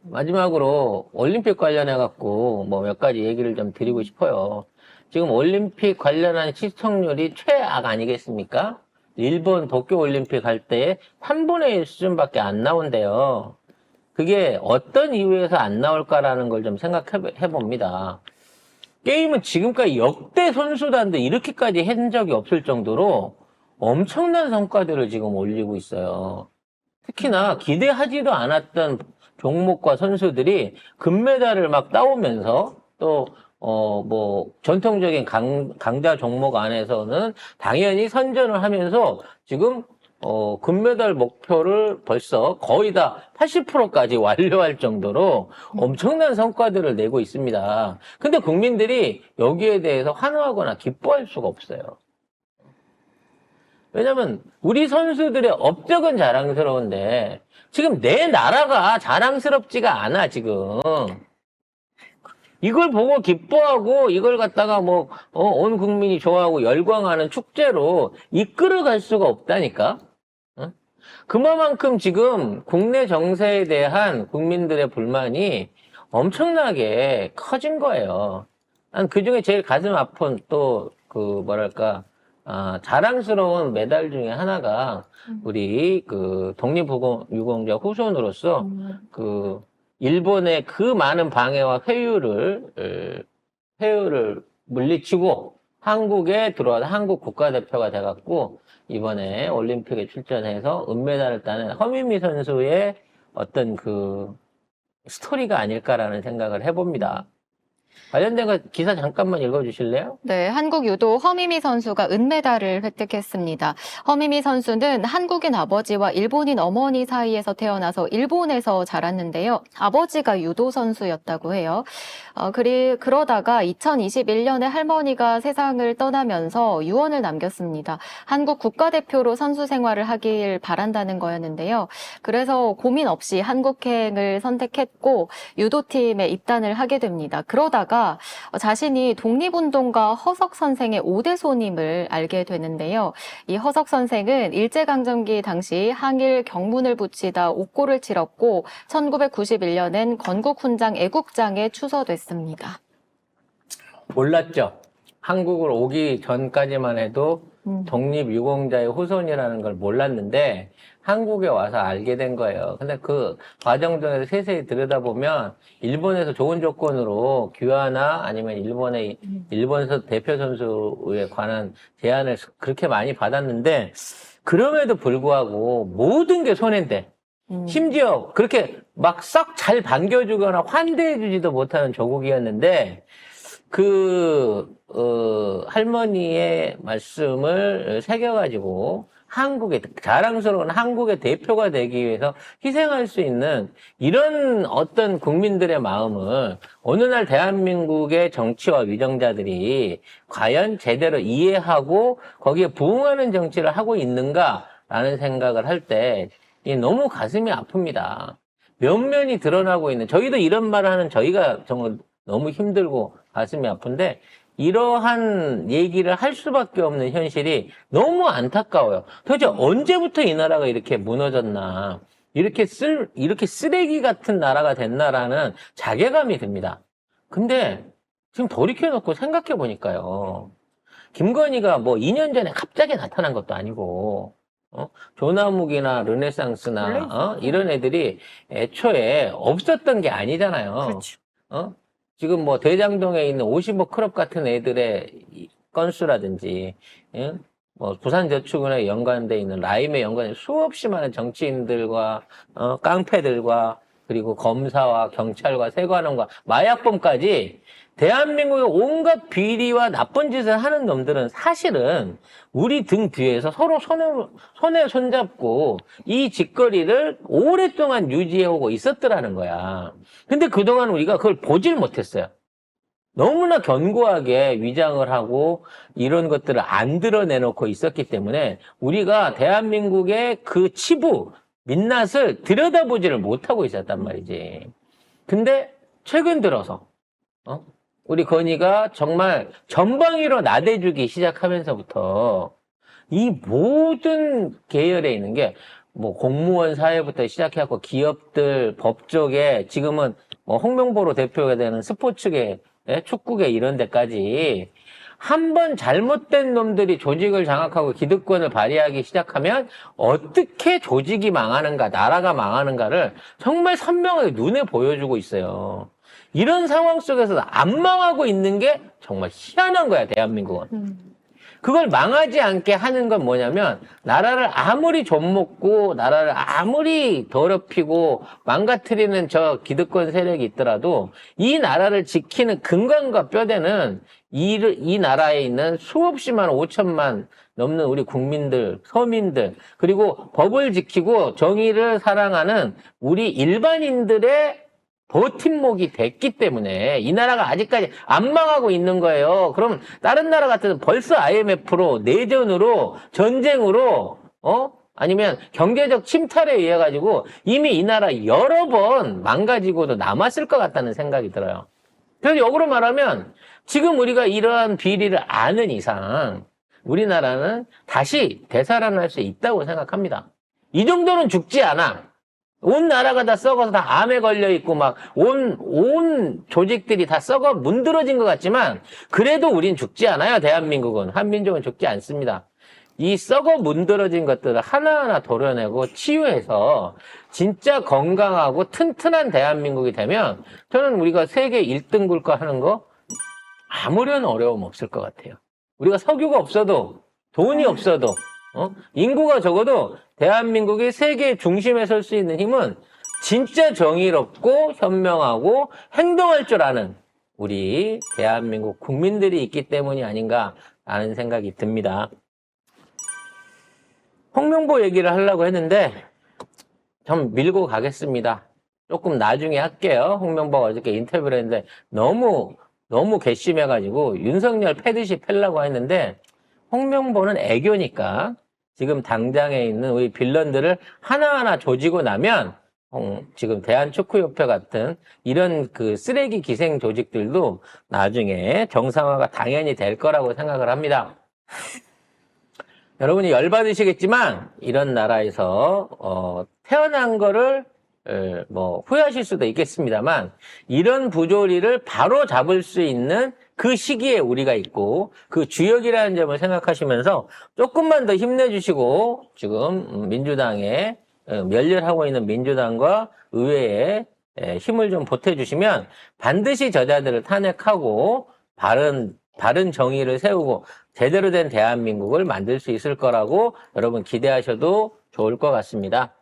마지막으로 올림픽 관련해갖고 뭐 몇 가지 얘기를 좀 드리고 싶어요. 지금 올림픽 관련한 시청률이 최악 아니겠습니까? 일본 도쿄올림픽 할 때 3분의 1 수준밖에 안 나온대요. 그게 어떤 이유에서 안 나올까라는 걸 좀 생각해 봅니다. 게임은 지금까지 역대 선수단도 이렇게까지 한 적이 없을 정도로 엄청난 성과들을 지금 올리고 있어요. 특히나 기대하지도 않았던 종목과 선수들이 금메달을 막 따오면서 또, 뭐, 전통적인 강자 종목 안에서는 당연히 선전을 하면서 지금, 금메달 목표를 벌써 거의 다 80%까지 완료할 정도로 엄청난 성과들을 내고 있습니다. 근데 국민들이 여기에 대해서 환호하거나 기뻐할 수가 없어요. 왜냐면 우리 선수들의 업적은 자랑스러운데 지금 내 나라가 자랑스럽지가 않아 지금. 이걸 보고 기뻐하고 이걸 갖다가 뭐 온 국민이 좋아하고 열광하는 축제로 이끌어갈 수가 없다니까. 어? 그만큼 지금 국내 정세에 대한 국민들의 불만이 엄청나게 커진 거예요. 난 그중에 제일 가슴 아픈 또 그 뭐랄까 자랑스러운 메달 중에 하나가 우리 그 독립유공자 후손으로서 그 일본의 그 많은 방해와 회유를 물리치고 한국에 들어와서 한국 국가대표가 돼갖고 이번에 올림픽에 출전해서 은메달을 따는 허미미 선수의 어떤 그 스토리가 아닐까라는 생각을 해봅니다. 관련된 거 기사 잠깐만 읽어주실래요? 네, 한국 유도 허미미 선수가 은메달을 획득했습니다. 허미미 선수는 한국인 아버지와 일본인 어머니 사이에서 태어나서 일본에서 자랐는데요. 아버지가 유도 선수였다고 해요. 그러다가 2021년에 할머니가 세상을 떠나면서 유언을 남겼습니다. 한국 국가대표로 선수 생활을 하길 바란다는 거였는데요. 그래서 고민 없이 한국행을 선택했고 유도팀에 입단을 하게 됩니다. 그러다가 자신이 독립운동가 허석 선생의 5대 손임을 알게 되는데요. 이 허석 선생은 일제강점기 당시 항일 경문을 붙이다 옥고를 치렀고 1991년엔 건국훈장 애국장에 추서됐습니다. 몰랐죠. 한국을 오기 전까지만 해도 독립유공자의 후손이라는 걸 몰랐는데 한국에 와서 알게 된 거예요. 근데 그 과정 중에서 세세히 들여다보면 일본에서 좋은 조건으로 귀화나 아니면 일본에서 대표 선수에 관한 제안을 그렇게 많이 받았는데 그럼에도 불구하고 모든 게 손해인데 심지어 그렇게 막 썩 잘 반겨주거나 환대해주지도 못하는 조국이었는데 할머니의 말씀을 새겨가지고 자랑스러운 한국의 대표가 되기 위해서 희생할 수 있는 이런 어떤 국민들의 마음을 어느 날 대한민국의 정치와 위정자들이 과연 제대로 이해하고 거기에 부응하는 정치를 하고 있는가라는 생각을 할 때 너무 가슴이 아픕니다. 면면이 드러나고 있는, 저희도 이런 말을 하는 저희가 정말 너무 힘들고 가슴이 아픈데 이러한 얘기를 할 수밖에 없는 현실이 너무 안타까워요. 도대체 언제부터 이 나라가 이렇게 무너졌나, 이렇게 쓰레기 같은 나라가 됐나라는 자괴감이 듭니다. 근데 지금 돌이켜놓고 생각해 보니까요, 김건희가 뭐 2년 전에 갑자기 나타난 것도 아니고 조나묵이나 르네상스나 이런 애들이 애초에 없었던 게 아니잖아요. 그렇죠. 지금 뭐 대장동에 있는 55 클럽 같은 애들의 건수라든지, 뭐 부산저축은행에 연관돼 있는 라임에 연관된 수없이 많은 정치인들과 깡패들과 그리고 검사와 경찰과 세관원과 마약범까지 대한민국의 온갖 비리와 나쁜 짓을 하는 놈들은 사실은 우리 등 뒤에서 서로 손에 손잡고 이 짓거리를 오랫동안 유지해오고 있었더라는 거야. 근데 그동안 우리가 그걸 보질 못했어요. 너무나 견고하게 위장을 하고 이런 것들을 안 드러내놓고 있었기 때문에 우리가 대한민국의 그 치부, 민낯을 들여다보지를 못하고 있었단 말이지. 근데 최근 들어서 우리 건희가 정말 전방위로 나대주기 시작하면서부터 이 모든 계열에 있는 게 뭐 공무원 사회부터 시작해갖고 기업들, 법조계, 지금은 뭐 홍명보로 대표가 되는 스포츠계, 축구계 이런 데까지 한 번 잘못된 놈들이 조직을 장악하고 기득권을 발휘하기 시작하면 어떻게 조직이 망하는가, 나라가 망하는가를 정말 선명하게 눈에 보여주고 있어요. 이런 상황 속에서 안 망하고 있는 게 정말 희한한 거야, 대한민국은. 그걸 망하지 않게 하는 건 뭐냐면 나라를 아무리 좀먹고 나라를 아무리 더럽히고 망가뜨리는 저 기득권 세력이 있더라도 이 나라를 지키는 근간과 뼈대는 이 나라에 있는 수없이만 5천만 넘는 우리 국민들, 서민들, 그리고 법을 지키고 정의를 사랑하는 우리 일반인들의 버팀목이 됐기 때문에 이 나라가 아직까지 안 망하고 있는 거예요. 그럼 다른 나라 같은 벌써 IMF로, 내전으로, 전쟁으로, 아니면 경제적 침탈에 의해 가지고 이미 이 나라 여러 번 망가지고도 남았을 것 같다는 생각이 들어요. 그래서 역으로 말하면 지금 우리가 이러한 비리를 아는 이상 우리나라는 다시 되살아날 수 있다고 생각합니다. 이 정도는 죽지 않아. 온 나라가 다 썩어서 다 암에 걸려 있고 막 온 조직들이 다 썩어 문드러진 것 같지만 그래도 우린 죽지 않아요. 대한민국은. 한민족은 죽지 않습니다. 이 썩어 문드러진 것들을 하나하나 도려내고 치유해서 진짜 건강하고 튼튼한 대한민국이 되면 저는 우리가 세계 1등 국가하는 거 아무런 어려움 없을 것 같아요. 우리가 석유가 없어도 돈이 없어도 인구가 적어도 대한민국이 세계 중심에 설 수 있는 힘은 진짜 정의롭고 현명하고 행동할 줄 아는 우리 대한민국 국민들이 있기 때문이 아닌가 하는 생각이 듭니다. 홍명보 얘기를 하려고 했는데 좀 밀고 가겠습니다. 조금 나중에 할게요. 홍명보가 어저께 인터뷰를 했는데 너무 괘씸해가지고 윤석열 패듯이 펴려고 했는데 홍명보는 애교니까 지금 당장에 있는 우리 빌런들을 하나하나 조지고 나면 지금 대한축구협회 같은 이런 그 쓰레기 기생 조직들도 나중에 정상화가 당연히 될 거라고 생각을 합니다. 여러분이 열받으시겠지만 이런 나라에서 태어난 거를 뭐 후회하실 수도 있겠습니다만 이런 부조리를 바로 잡을 수 있는 그 시기에 우리가 있고 그 주역이라는 점을 생각하시면서 조금만 더 힘내주시고 지금 민주당에 멸렬하고 있는 민주당과 의회에 힘을 좀 보태주시면 반드시 저자들을 탄핵하고 바른 정의를 세우고 제대로 된 대한민국을 만들 수 있을 거라고 여러분 기대하셔도 좋을 것 같습니다.